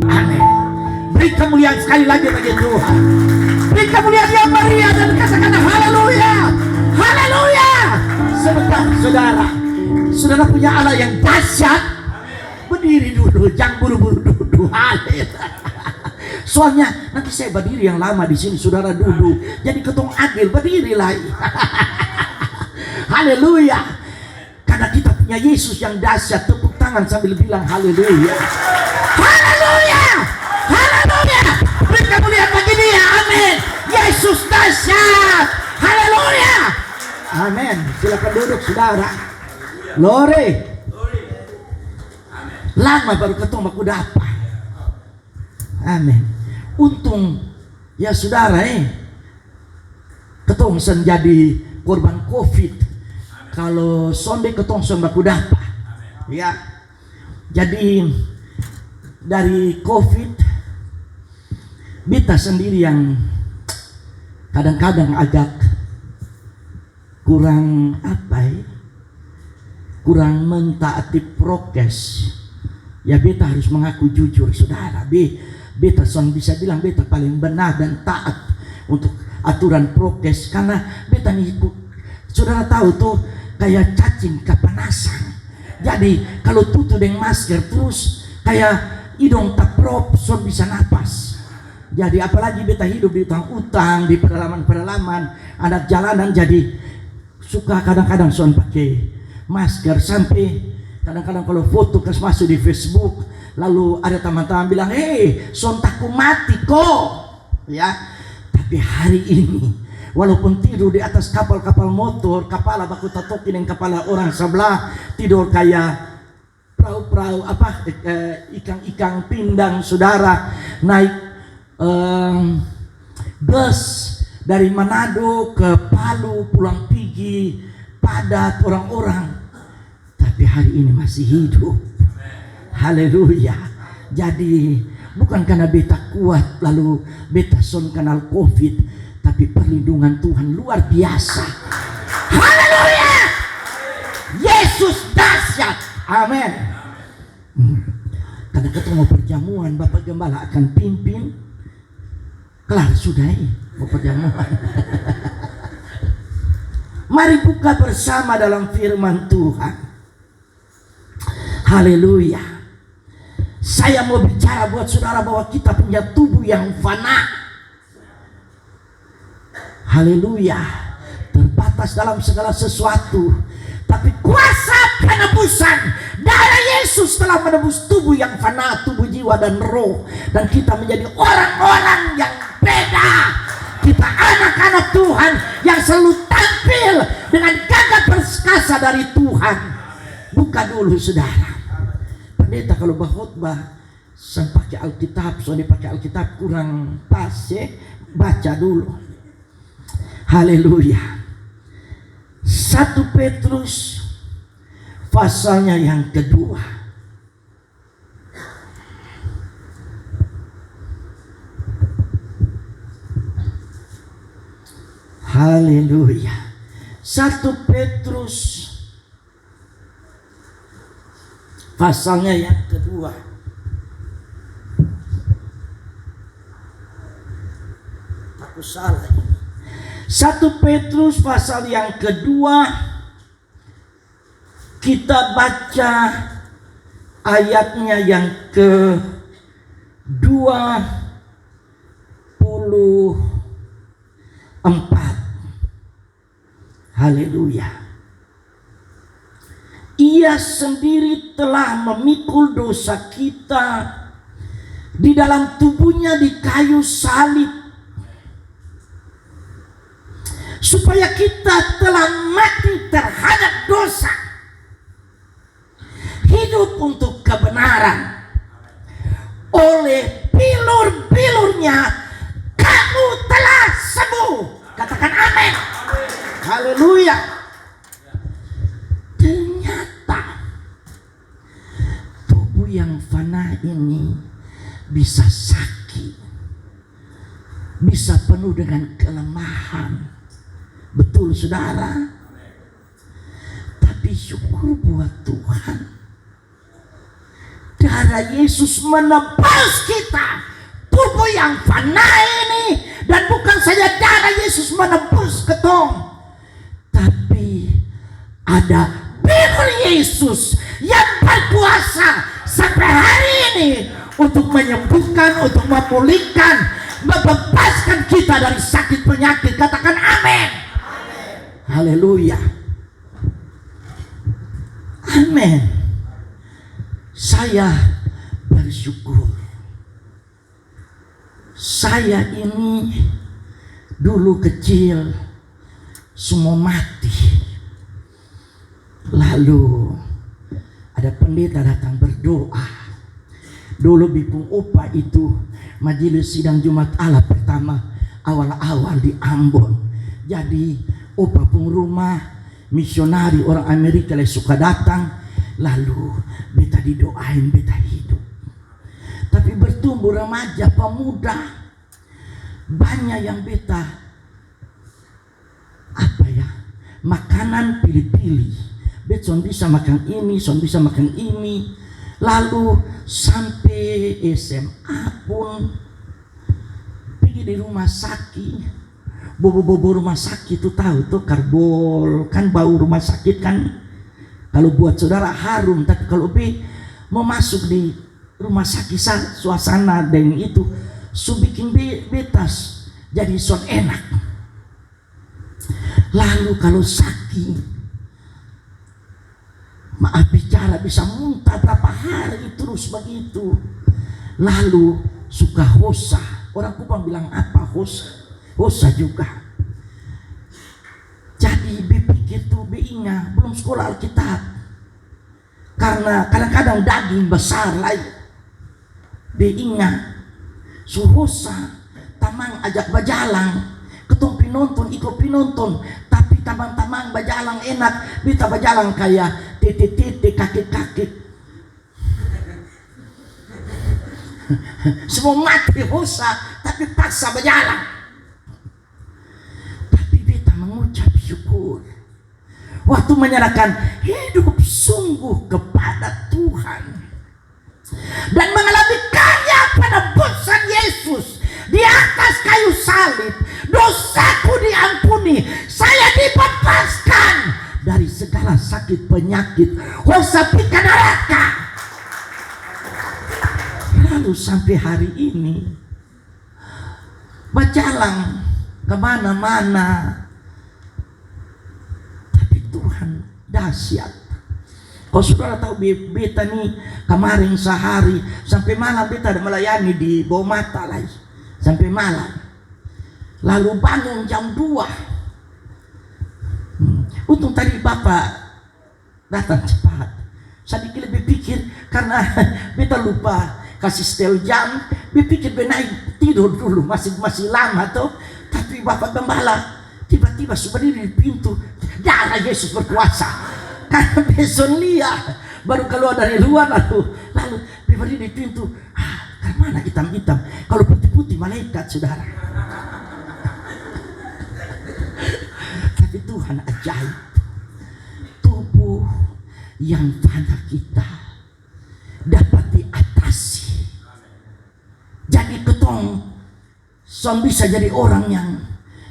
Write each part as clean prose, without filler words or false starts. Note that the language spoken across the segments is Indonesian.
Amin. Beri kemuliaan sekali lagi bagi Tuhan. Beri kemuliaan yang meriah dan katakan haleluya. Haleluya. Sebentar saudara. Saudara punya Allah yang dahsyat. Berdiri dulu, jangan buru-buru duduk. Soalnya nanti saya berdiri yang lama di sini, saudara duduk. Jadi ketong adil, berdiri lagi. Haleluya. Karena kita punya Yesus yang dahsyat. Tepuk tangan sambil bilang haleluya. Haleluya. Haleluya. Beri kemuliaan bagi dia. Amin. Yesus dahsyat. Haleluya. Amin. Silakan duduk saudara. Lore. Lama baru ketemu aku dapat. Amin. Untung ya saudara ketong sen jadi korban COVID. Kalau sonde ketong sen baku dapat. Ya. Jadi dari COVID beta sendiri yang kadang-kadang agak kurang kurang mentaati prokes. Ya beta harus mengaku jujur saudara. Beta bisa bilang beta paling benar dan taat untuk aturan prokes. Karena beta nih saudara tahu tuh kayak cacing kepanasan. Jadi kalau tutup dengan masker terus kayak hidung taprop son bisa napas. Jadi apalagi beta hidup di utang di pedalaman anak jalanan, jadi suka kadang-kadang son pakai masker. Sampai kadang-kadang kalau foto kes masuk di Facebook, lalu ada teman-teman bilang, son takku mati kok. Ya, tapi hari ini walaupun tidur di atas kapal-kapal motor, kepala baku tatokin yang kepala orang sebelah, tidur kayak perahu-perahu ikan-ikan pindang saudara, naik bus dari Manado ke Palu, pulang pergi padat orang-orang. Tapi hari ini masih hidup. Haleluya. Jadi bukan karena beta kuat lalu beta son kenal COVID, tapi perlindungan Tuhan luar biasa. Haleluya. Yesus dahsyat. Amin. Karena ketemu perjamuan, Bapak Gembala akan pimpin. Kelar sudah mau perjamuan. Mari buka bersama dalam firman Tuhan. Haleluya. Saya mau bicara buat saudara bahwa kita punya tubuh yang fana. Haleluya. Terbatas dalam segala sesuatu, tapi kuasa penebusan darah Yesus telah menebus tubuh yang fana, tubuh, jiwa dan roh, dan kita menjadi orang-orang yang beda. Kita anak-anak Tuhan yang selalu tampil dengan gagah perkasa dari Tuhan. Buka dulu saudara. Pendeta kalau berkhotbah sen pakai Alkitab, soalnya pakai Alkitab kurang pas ya. Baca dulu. Haleluya. 1 Petrus pasalnya yang kedua. Haleluya. 1 Petrus pasalnya yang kedua. Aku salah ini. 1 Petrus pasal yang kedua, kita baca ayatnya yang ke-24. Haleluya. Ia sendiri telah memikul dosa kita di dalam tubuhnya di kayu salib, supaya kita telah mati terhadap dosa, hidup untuk kebenaran. Oleh bilur-bilurnya kamu telah sembuh. Katakan amin. Haleluya. Ternyata tubuh yang fana ini bisa sakit, bisa penuh dengan kelemahan. Betul saudara. Tapi syukur buat Tuhan, darah Yesus menebus kita, tubuh yang fana ini. Dan bukan saja darah Yesus menebus ketong, tapi ada bir Yesus yang berkuasa sampai hari ini untuk menyembuhkan, untuk memulihkan, membebaskan kita dari sakit penyakit. Katakan amin. Haleluya. Amin. Saya bersyukur. Saya ini dulu kecil semua mati. Lalu ada pendeta datang berdoa. Dulu Bipung Opa itu majelis sidang Jumat Allah pertama awal-awal di Ambon. Jadi Opa pun rumah misionari orang Amerika yang suka datang. Lalu beta didoain, beta hidup. Tapi bertumbuh remaja, pemuda, banyak yang beta makanan pilih-pilih. Bet son bisa makan ini, son bisa makan ini. Lalu sampai SMA pun pergi di rumah sakit. Bobo-bobo rumah sakit itu tahu tuh karbol, kan bau rumah sakit kan. Kalau buat saudara harum, tapi kalau mau masuk di rumah sakit suasana dengan itu, bikin betas jadi son enak. Lalu kalau sakit, maaf bicara bisa muntah berapa hari terus begitu. Lalu suka hosa. Orang Kupang bilang apa hosa? Hosa juga. Jadi berpikir tuh ingat belum sekolah Alkitab. Karena kadang-kadang daging besar lain. Ingat suhosa tamang ajak bajalang. Ketong pinonton, ikut pinonton. Tapi tamang-tamang bajalang enak. Bita bajalang kayak titik-titik, kaki-kaki. Semua mati hosa, tapi paksa berjalan. Tapi beta mengucap syukur waktu menyerahkan hidup sungguh kepada Tuhan dan mengalami karya penebusan Yesus di atas kayu salib. Dosaku diampuni, saya dibebaskan dari segala sakit penyakit, hosa pika neraka. Lalu sampai hari ini berjalan kemana-mana, tapi Tuhan dahsyat. Kalau saudara tahu beta nih kemarin sehari sampai malam beta ada melayani di bawah mata lagi sampai malam. Lalu bangun jam 2. Untung tadi Bapak datang cepat. Sedikit lebih pikir karena beta lupa kasih setel jam, berpikir benaik tidur dulu masih lama tuh. Tapi Bapak Gembala tiba-tiba sudah berdiri di pintu. Darah Yesus berkuasa. Karena besok lihat baru keluar dari luar lalu berdiri di pintu. Karena mana hitam-hitam? Kalau putih-putih malaikat saudara. Tapi Tuhan ajaib. Tubuh yang fana kita dapat diatasi. Jadi ketong son bisa jadi orang yang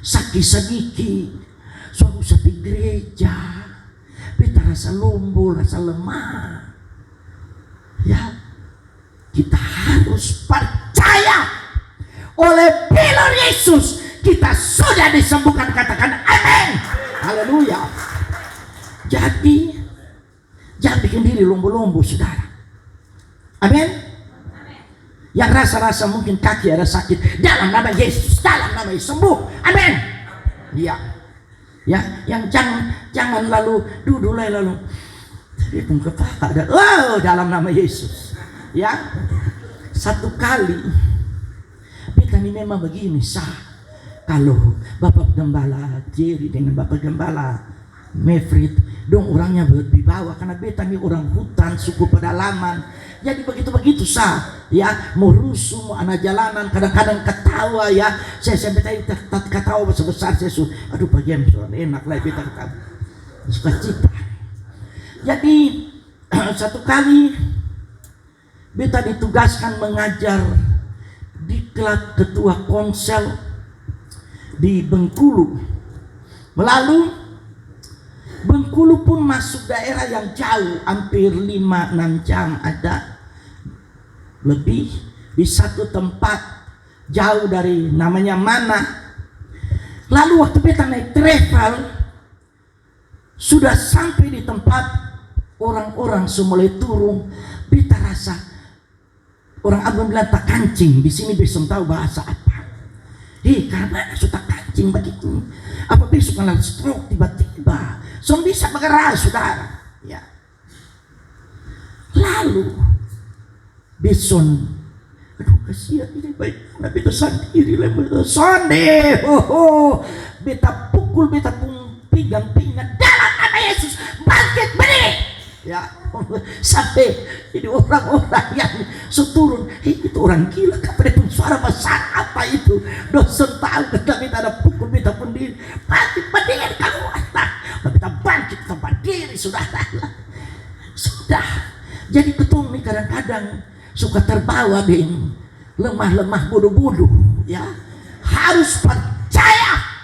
sakit sedikit, son bisa di gereja, kita rasa lumpuh, rasa lemah. Ya, kita harus percaya oleh bilur Yesus kita sudah disembuhkan. Katakan amin. Haleluya. Jadi jangan bikin diri lumpuh-lumpuh saudara. Amin. Yang rasa-rasa mungkin kaki ada sakit, dalam nama Yesus, dalam nama Yesus sembuh. Amin. Ya. Ya, yang jangan lalu duduk lalu. Tapi pun kepala ada. Oh, dalam nama Yesus. Ya. Satu kali kita ini memang begini kalau Bapak Gembala Jerry dengan Bapak Gembala Mefrit dong orangnya berwibawa karena beta ini orang hutan suku pedalaman. Jadi begitu ya mau rusuh mau anak jalanan kadang-kadang ketawa ya saya beta ketawa besar saya aduh bagian enak lah beta ketawa suka cita. Jadi satu kali beta ditugaskan mengajar diklat ketua konsel di Bengkulu. Melalui Bengkulu pun masuk daerah yang jauh, hampir 5-6 jam ada lebih, di satu tempat jauh dari namanya Mana. Lalu waktu beta naik travel, sudah sampai di tempat orang-orang semulai turun, beta rasa orang Abang bilang tak kancing, di sini besok tahu bahasa apa. Karena sudah kancing begitu. Apa besok kalau stroke tiba-tiba, so bisa bergerak saudara. Ya. Lalu beson, aduh kasihan ini baik, beta sendiri lah, beta sonde, beta pukul, beta pinggang dalam nama Yesus, bangkit berdiri. Ya, sampai ini orang-orang yang seturun, itu orang gila, kapan itu suara besar apa itu? Dosen tahu kita ada pukul, beta pun diri, bangkit berdiri kamu, kita bangkit kita berdiri, sudah. Jadi ketemu nih kadang-kadang suka terbawa dengan lemah-lemah bodoh-bodoh, ya. Harus percaya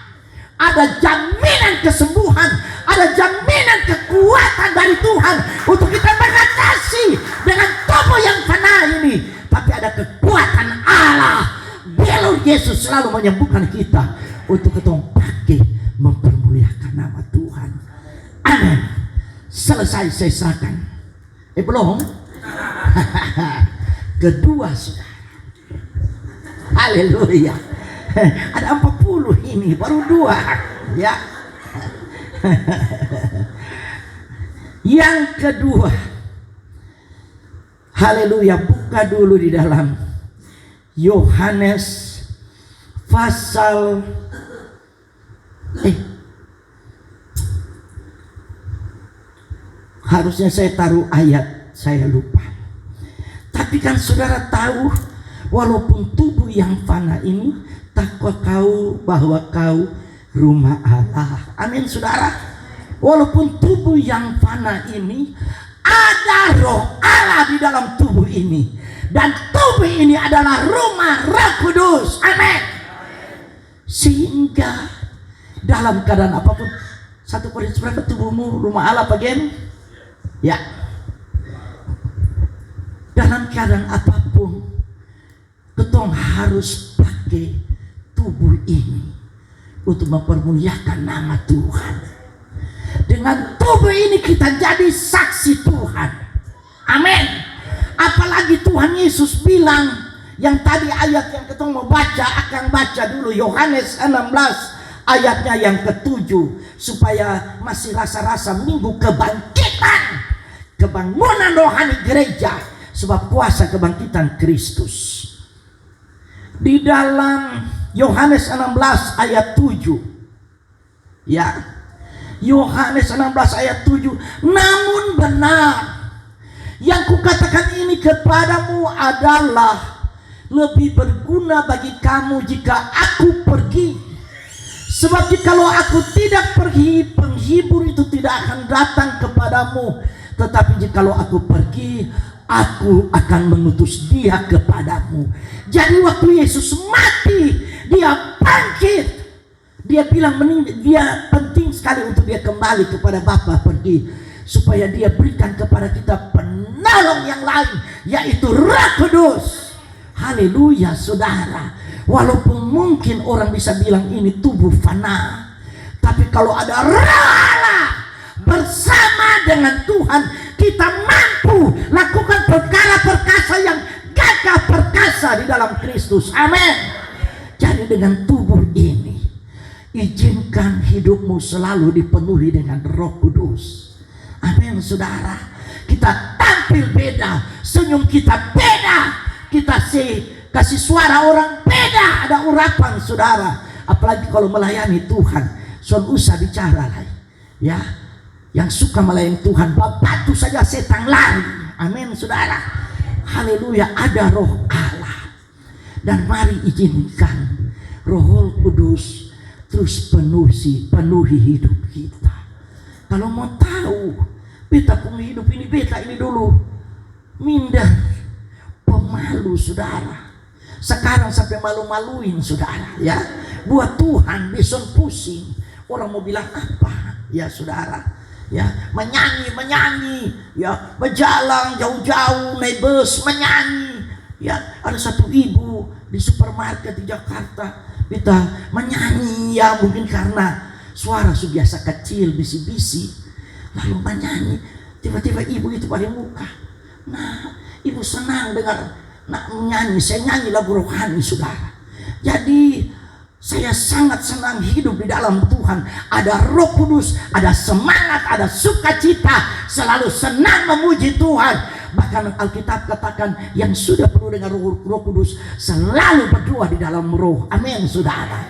ada jaminan kesembuhan, ada jaminan kekuatan dari Tuhan untuk kita mengatasi dengan tubuh yang fana ini. Tapi ada kekuatan Allah, Belur Yesus selalu menyembuhkan kita untuk kita pakai mempermuliakan nama Tuhan. Amin. Selesai saya serahkan. Belum. Kedua saudara. Haleluya. Ada 40 ini, baru 2. Ya. Yang kedua. Haleluya, buka dulu di dalam Yohanes pasal harusnya saya taruh ayat, saya lupa. Tapi kan saudara tahu, walaupun tubuh yang fana ini, takwa kau bahwa kau rumah Allah. Amin saudara. Walaupun tubuh yang fana ini, ada roh Allah di dalam tubuh ini. Dan tubuh ini adalah rumah Roh Kudus. Amin. Sehingga dalam keadaan apapun, 1 Korintus berapa, tubuhmu rumah Allah bagian? Ya. Dalam keadaan apapun, ketong harus pakai tubuh ini untuk mempermuliakan nama Tuhan. Dengan tubuh ini kita jadi saksi Tuhan. Amin. Apalagi Tuhan Yesus bilang, yang tadi ayat yang ketong mau baca, akan baca dulu Yohanes 16 ayatnya yang ke-7, supaya masih rasa-rasa minggu kebangkitan, kebangunan rohani gereja, sebab kuasa kebangkitan Kristus. Di dalam Yohanes 16 ayat 7, ya, Yohanes 16 ayat 7, namun benar yang kukatakan ini kepadamu adalah lebih berguna bagi kamu jika aku pergi. Sebab jikalau aku tidak pergi, penghibur itu tidak akan datang kepadamu. Tetapi jikalau aku pergi, aku akan mengutus dia kepadamu. Jadi waktu Yesus mati, dia bangkit. Dia bilang dia penting sekali untuk dia kembali kepada Bapa, pergi, supaya dia berikan kepada kita penolong yang lain, yaitu Roh Kudus. Haleluya saudara. Walaupun mungkin orang bisa bilang ini tubuh fana, tapi kalau ada Roh Allah bersama dengan Tuhan, kita mampu lakukan perkara-perkasa yang gagah perkasa di dalam Kristus. Amin. Jadi dengan tubuh ini, izinkan hidupmu selalu dipenuhi dengan Roh Kudus. Amin saudara. Kita tampil beda, senyum kita beda, kita kasih suara orang beda, ada urapan saudara. Apalagi kalau melayani Tuhan, soal usah bicara lah. Ya, yang suka melayani Tuhan, batu saja setan lari. Amin saudara. Haleluya, ada roh Allah. Dan mari izinkan Roh Kudus terus penuhi hidup kita. Kalau mau tahu, beta punya hidup ini, beta ini dulu minder. malu saudara. Sekarang sampai malu-maluin saudara ya. Buat Tuhan besok pusing. Orang mau bilang apa ya saudara ya. Menyanyi ya, berjalan jauh-jauh naik bus menyanyi ya. Ada satu ibu di supermarket di Jakarta kita menyanyi ya, mungkin karena suara biasa kecil bisi-bisi lalu menyanyi. Tiba-tiba ibu itu pada muka. Nah, ibu senang dengar menyanyi. Saya nyanyi lagu rohani saudara. Jadi saya sangat senang hidup di dalam Tuhan. Ada Roh Kudus, ada semangat, ada sukacita, selalu senang memuji Tuhan. Bahkan Alkitab katakan yang sudah penuh dengan Roh Kudus selalu berdoa di dalam Roh. Amin saudara.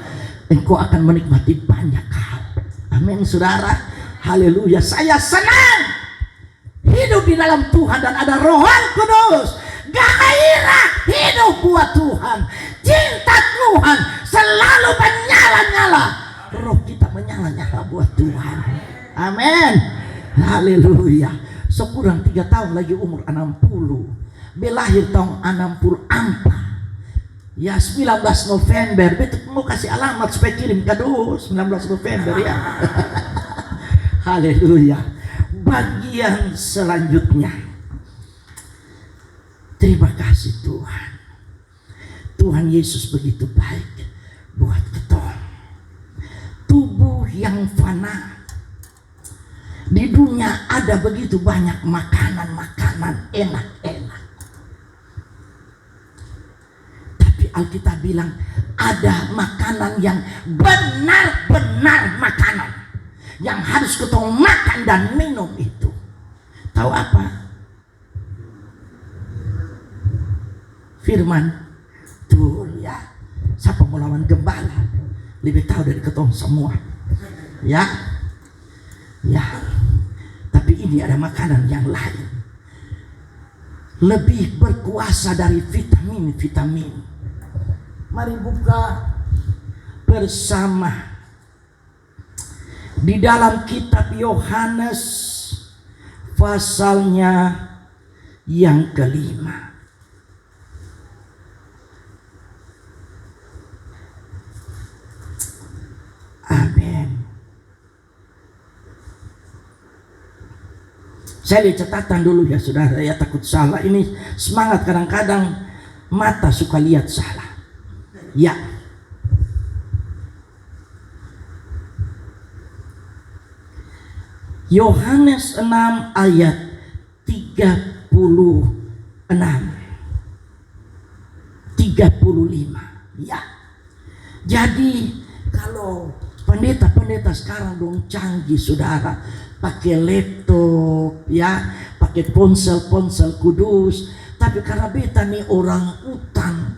Engkau akan menikmati banyak hal. Amin saudara. Haleluya. Saya senang hidup di dalam Tuhan dan ada Roh Kudus. Gairah hidup buat Tuhan. Cinta Tuhan selalu menyala-nyala. Roh kita menyala-nyala buat Tuhan. Amin. Haleluya. Sekurang 3 tahun lagi umur 60. Belahir tahun 64. Ya 19 November. Betul mau kasih alamat supaya kirim kado 19 November ya. Haleluya. Bagian selanjutnya. Terima kasih Tuhan. Tuhan Yesus begitu baik buat kita. Tubuh yang fana. Di dunia ada begitu banyak makanan-makanan enak-enak. Tapi Alkitab bilang ada makanan yang benar-benar makanan. Yang harus kita makan dan minum itu. Tahu apa? Firman. Tuh ya. Siapa mau lawan gembala? Lebih tahu dari ketong semua. Ya. Ya. Tapi ini ada makanan yang lain. Lebih berkuasa dari vitamin-vitamin. Mari buka bersama. Di dalam kitab Yohanes pasalnya yang kelima. Amin. Saya lihat catatan dulu ya saudara ya, takut salah. Ini semangat, kadang-kadang mata suka lihat salah. Ya. Yohanes 6 ayat 36 35 ya. Jadi kalau pendeta-pendeta sekarang dong canggih saudara, pakai laptop ya, pakai ponsel kudus. Tapi karena beta nih orang utan,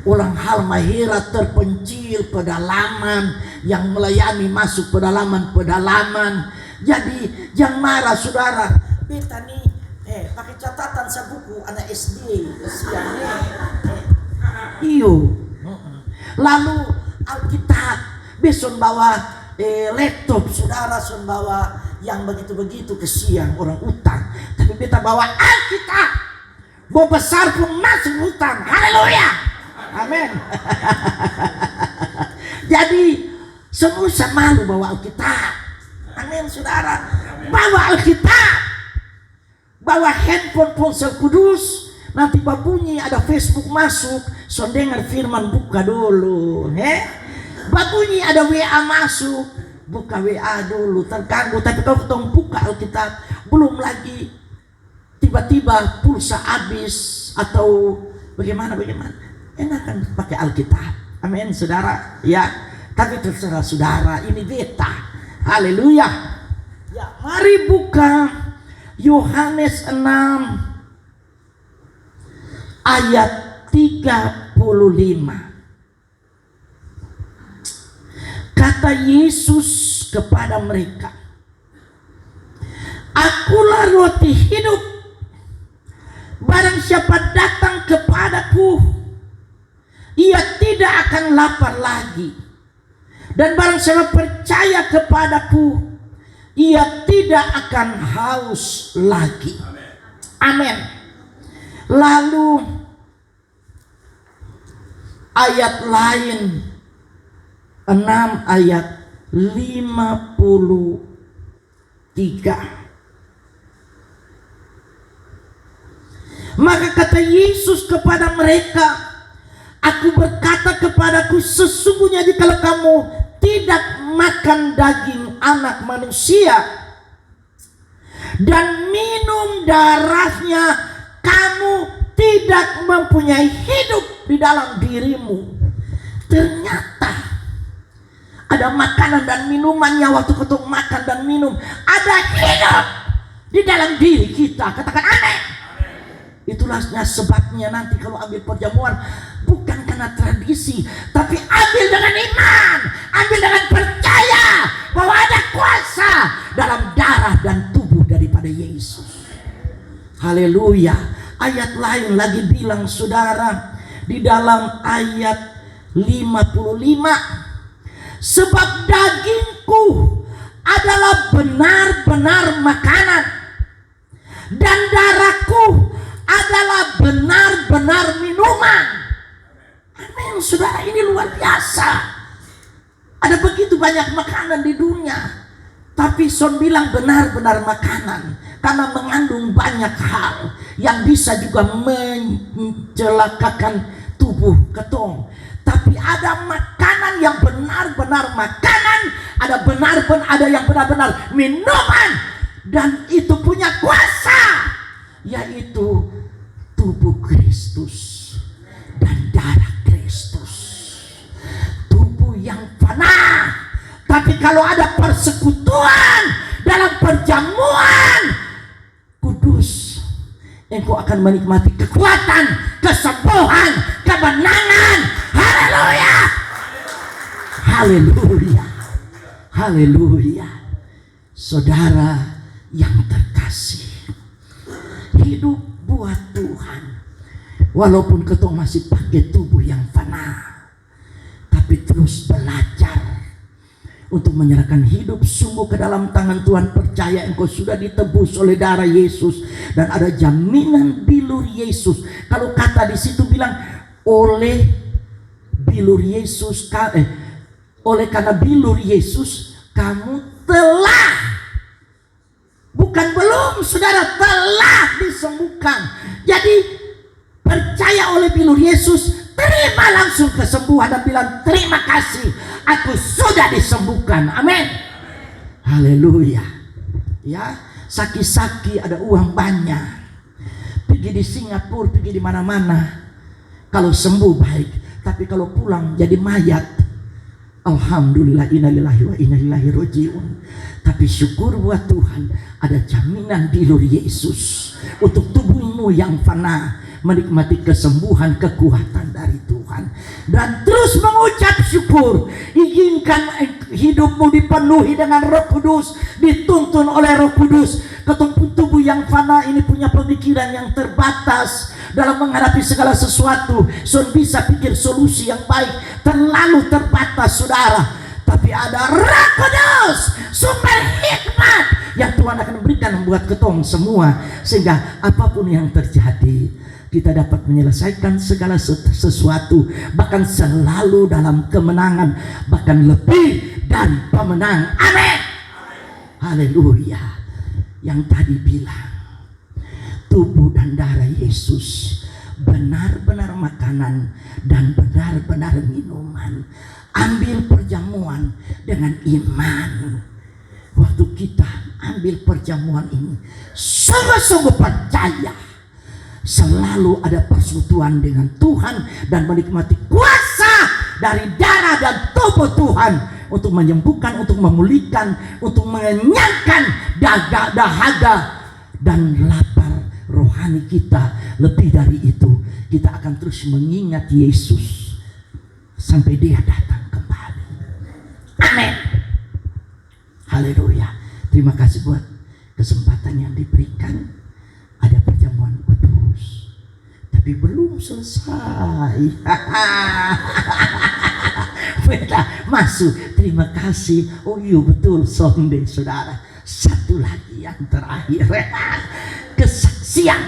orang halmahera terpencil pedalaman, yang melayani masuk pedalaman. Jadi jangan marah saudara. Beta nih pakai catatan sabuku anak SD kesian iyo. Lalu Alkitab besok bawa laptop saudara, son bawa yang begitu-begitu kesian orang utang. Tapi beta bawa Alkitab. Mau besar pun masuk utang. Haleluya. Amin. Jadi semua malu bawa Alkitab. Amin saudara. Bawa Alkitab, bawa handphone ponsel kudus. Nanti babunyi ada Facebook masuk, so dengar firman buka dulu. Babunyi ada WA masuk, buka WA dulu, terganggu. Tapi kalau kita buka Alkitab, belum lagi tiba-tiba pulsa habis atau bagaimana. Enakan pakai Alkitab. Amin saudara. Ya, tapi terserah saudara. Ini beta. Haleluya. Ya, mari buka Yohanes 6 ayat 35. Kata Yesus kepada mereka, "Akulah roti hidup. Barang siapa datang kepadaku, ia tidak akan lapar lagi. Dan barang siapa percaya kepadaku, ia tidak akan haus lagi." Amin. Lalu ayat lain 6 ayat 53. Maka kata Yesus kepada mereka, aku berkata kepadaku, sesungguhnya jikalau kamu tidak makan daging anak manusia dan minum darahnya, kamu tidak mempunyai hidup di dalam dirimu. Ternyata ada makanan dan minumannya. Waktu kita makan dan minum, ada hidup di dalam diri kita. Katakan amin. Itulah sebabnya nanti kalau ambil perjamuan, bukan karena tradisi, tapi ambil dengan iman, ambil dengan percaya bahwa ada kuasa dalam darah dan tubuh daripada Yesus. Haleluya. Ayat lain lagi bilang, saudara, di dalam ayat 55, sebab dagingku adalah benar-benar makanan dan darahku adalah benar-benar minuman. Amin, saudara, ini luar biasa. Ada begitu banyak makanan di dunia, tapi son bilang benar-benar makanan karena mengandung banyak hal yang bisa juga mencelakakan tubuh ketong. Tapi ada makanan yang benar-benar makanan, ada yang benar-benar minuman, dan itu punya kuasa, yaitu tubuh Kristus dan darah Kristus. Tubuh yang fana, tapi kalau ada persekutuan dalam perjamuan kudus, engkau akan menikmati kekuatan, kesembuhan, kemenangan. Haleluya, haleluya, haleluya. Saudara yang terkasih, hidup buat Tuhan, walaupun ketong masih pakai tubuh yang fana, tapi terus belajar untuk menyerahkan hidup sungguh ke dalam tangan Tuhan. Percaya engkau sudah ditebus oleh darah Yesus dan ada jaminan bilur Yesus. Kalau kata di situ bilang oleh bilur Yesus, oleh karena bilur Yesus kamu telah, bukan belum, saudara, telah disembuhkan. Jadi percaya oleh bilur Yesus, terima langsung kesembuhan dan bilang terima kasih, aku sudah disembuhkan. Amin. Haleluya. Ya, saki-saki ada uang banyak, pergi di Singapura, pergi di mana-mana, kalau sembuh baik, tapi kalau pulang jadi mayat, alhamdulillah, innalillahi wa inna ilaihi rajiun. Tapi syukur buat Tuhan, ada jaminan di Lord Yesus untuk tubuhmu yang fana menikmati kesembuhan, kekuatan dari Tuhan, dan terus mengucap syukur. Izinkan hidupmu dipenuhi dengan Roh Kudus, dituntun oleh Roh Kudus. Ketemu tubuh yang fana ini punya pemikiran yang terbatas dalam menghadapi segala sesuatu. Son bisa pikir solusi yang baik, terlalu terbatas, saudara. Tapi ada Roh Kudus, sumber hikmat yang Tuhan akan berikan membuat ketong semua, sehingga apapun yang terjadi, kita dapat menyelesaikan segala sesuatu, bahkan selalu dalam kemenangan, bahkan lebih dari pemenang. Amin. Haleluya. Yang tadi bilang tubuh dan darah Yesus benar-benar makanan dan benar-benar minuman. Ambil perjamuan dengan iman. Waktu kita ambil perjamuan ini, sungguh-sungguh percaya selalu ada persekutuan dengan Tuhan dan menikmati kuasa dari darah dan tubuh Tuhan untuk menyembuhkan, untuk memulihkan, untuk mengenyangkan dahaga dan lapar rohani kita. Lebih dari itu, kita akan terus mengingat Yesus sampai Dia datang kembali. Amin. Haleluya. Terima kasih buat kesempatan yang diberikan. Ada perjamuan kudus, tapi belum selesai. Masuk. Terima kasih. Oh iya, betul, Sunday, saudara. Satu lagi yang terakhir, kesaksian.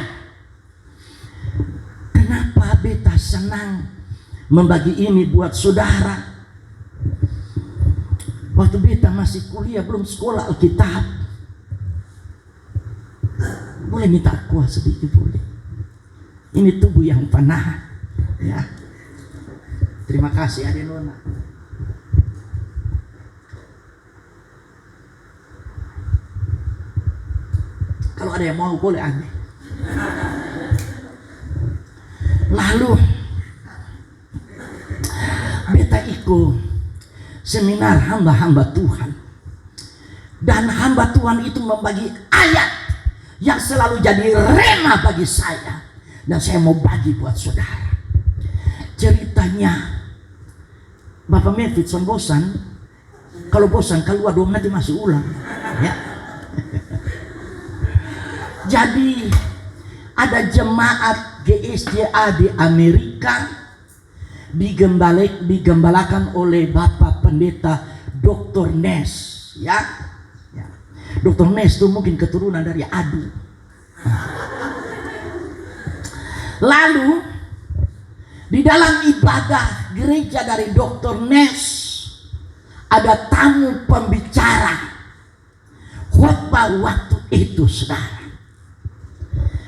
Kenapa beta senang membagi ini buat saudara. Waktu beta masih kuliah, belum sekolah Alkitab, boleh minta kuah sedikit boleh. Ini tubuh yang fana, ya. Terima kasih Ade Nona. Kalau ada yang mau boleh ambil. Lalu beta ikut seminar hamba-hamba Tuhan, dan hamba Tuhan itu membagi ayat yang selalu jadi rema bagi saya, dan saya mau bagi buat saudara. Ceritanya Bapak Mevitson bosan, kalau bosan keluar 2 menit masih ulang, ya. Jadi ada jemaat GSJA di Amerika digembalakan oleh Bapak Pendeta Dr. Nes, ya. Dr. Nes itu mungkin keturunan dari Adu. Lalu di dalam ibadah gereja dari Dr. Nes ada tamu pembicara khotbah waktu itu, saudara.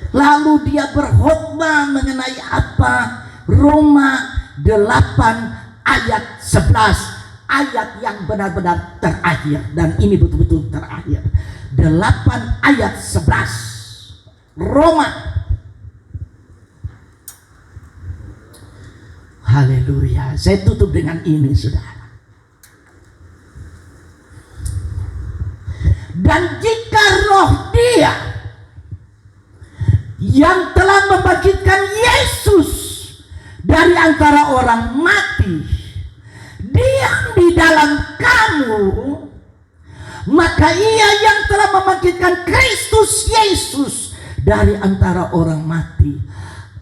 Lalu dia berkhotbah mengenai apa? Roma 8 ayat 11, ayat yang benar-benar terakhir, dan ini betul-betul terakhir. 8 ayat 11 Roma. Haleluya. Saya tutup dengan ini, saudara. Dan jika roh Dia yang telah membangkitkan Yesus dari antara orang mati diam di dalam kamu, maka Ia yang telah membangkitkan Kristus Yesus dari antara orang mati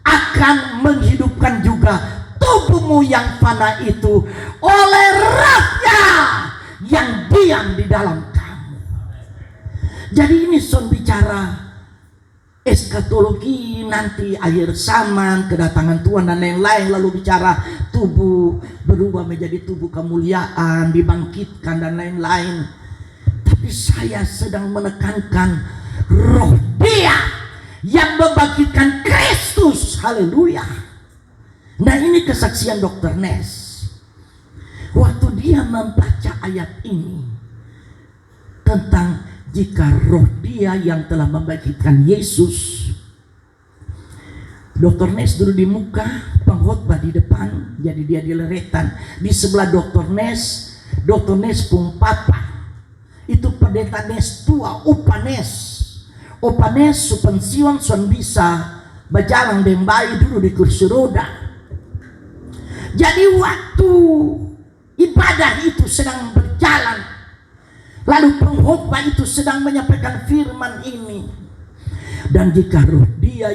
akan menghidupkan juga tubuhmu yang fana itu oleh Roh-Nya yang diam di dalam kamu. Jadi ini son bicara eskatologi, nanti akhir zaman, kedatangan Tuhan dan lain-lain. Lalu bicara tubuh berubah menjadi tubuh kemuliaan, dibangkitkan dan lain-lain. Tapi saya sedang menekankan roh Dia yang membangkitkan Kristus. Haleluya. Nah, ini kesaksian Dr. Nes. Waktu dia membaca ayat ini tentang jika roh Dia yang telah membangkitkan Yesus, Dr. Nes duduk di muka, pengkhotbah di depan, jadi dia di leretan. Di sebelah Dr. Nes pun papa, itu pendeta Nes tua, Opa Nes su pensiun, son bisa berjalan dengan baik, dulu di kursi roda. Jadi waktu ibadah itu sedang berjalan, lalu pengkhotbah itu sedang menyampaikan firman ini. Dan jika roh Dia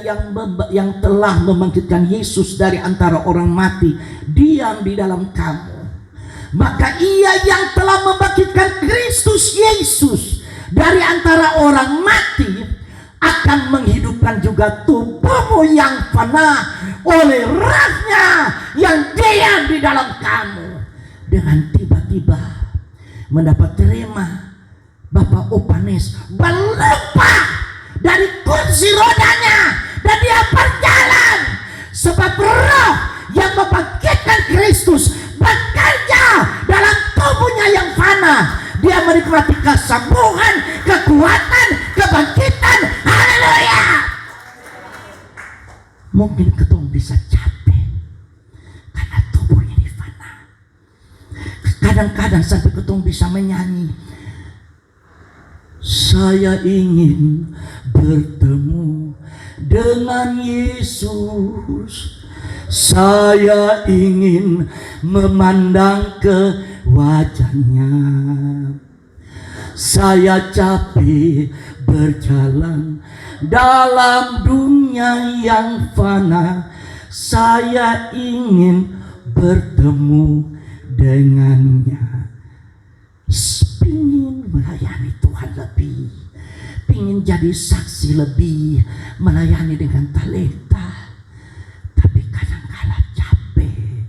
yang telah membangkitkan Yesus dari antara orang mati diam di dalam kamu, maka Ia yang telah membangkitkan Kristus Yesus dari antara orang mati akan menghidupkan juga tubuhmu yang fana oleh Roh-Nya yang diam di dalam kamu. Dengan tiba-tiba mendapat terima, Bapak Opanes berlupa dari kursi rodanya dan dia berjalan, sebab roh yang membangkitkan Kristus bekerja dalam tubuhnya yang fana. Dia menikmati kesembuhan, kekuatan, kebangkitan. Haleluya. Mungkin ketemu bisa capek karena tubuh ini fana. Kadang-kadang sampai ketemu bisa menyanyi, saya ingin bertemu dengan Yesus, saya ingin memandang ke wajahnya, saya capek berjalan dalam dunia yang fana, saya ingin bertemu dengannya. Pingin melayani Tuhan lebih, pingin jadi saksi lebih, melayani dengan talenta, tapi kadang-kala capek.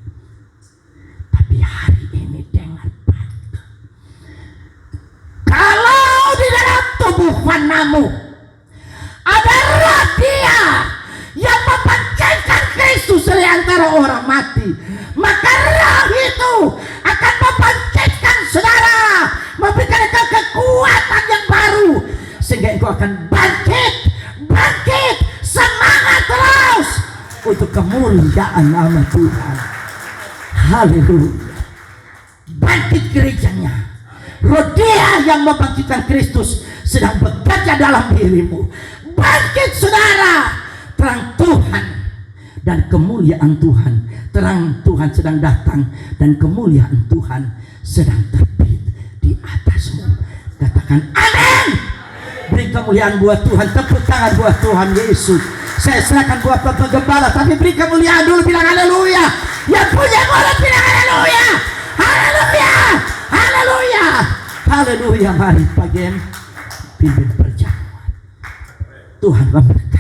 manamu. Ada roh Dia yang membangkitkan Kristus dari antara orang mati. Maka roh itu akan membangkitkan saudara, memberikan engkau kekuatan yang baru, sehingga engkau akan bangkit, semangat terus untuk kemuliaan nama Tuhan. Haleluya. Bangkit gerejanya. Roh Dia yang membangkitkan Kristus sedang bekerja dalam dirimu. Bangkit saudara. Terang Tuhan dan kemuliaan Tuhan. Terang Tuhan sedang datang dan kemuliaan Tuhan sedang terbit di atasmu. Katakan amin. Beri kemuliaan buat Tuhan. Tepuk tangan buat Tuhan Yesus. Saya serahkan buat Bapak Gembala, tapi beri kemuliaan dulu, bilang haleluya. Yang punya mulut bilang haleluya. Haleluya. Haleluya. Haleluya. Mari pagi pimpin perjamuan. Tuhan memberkati.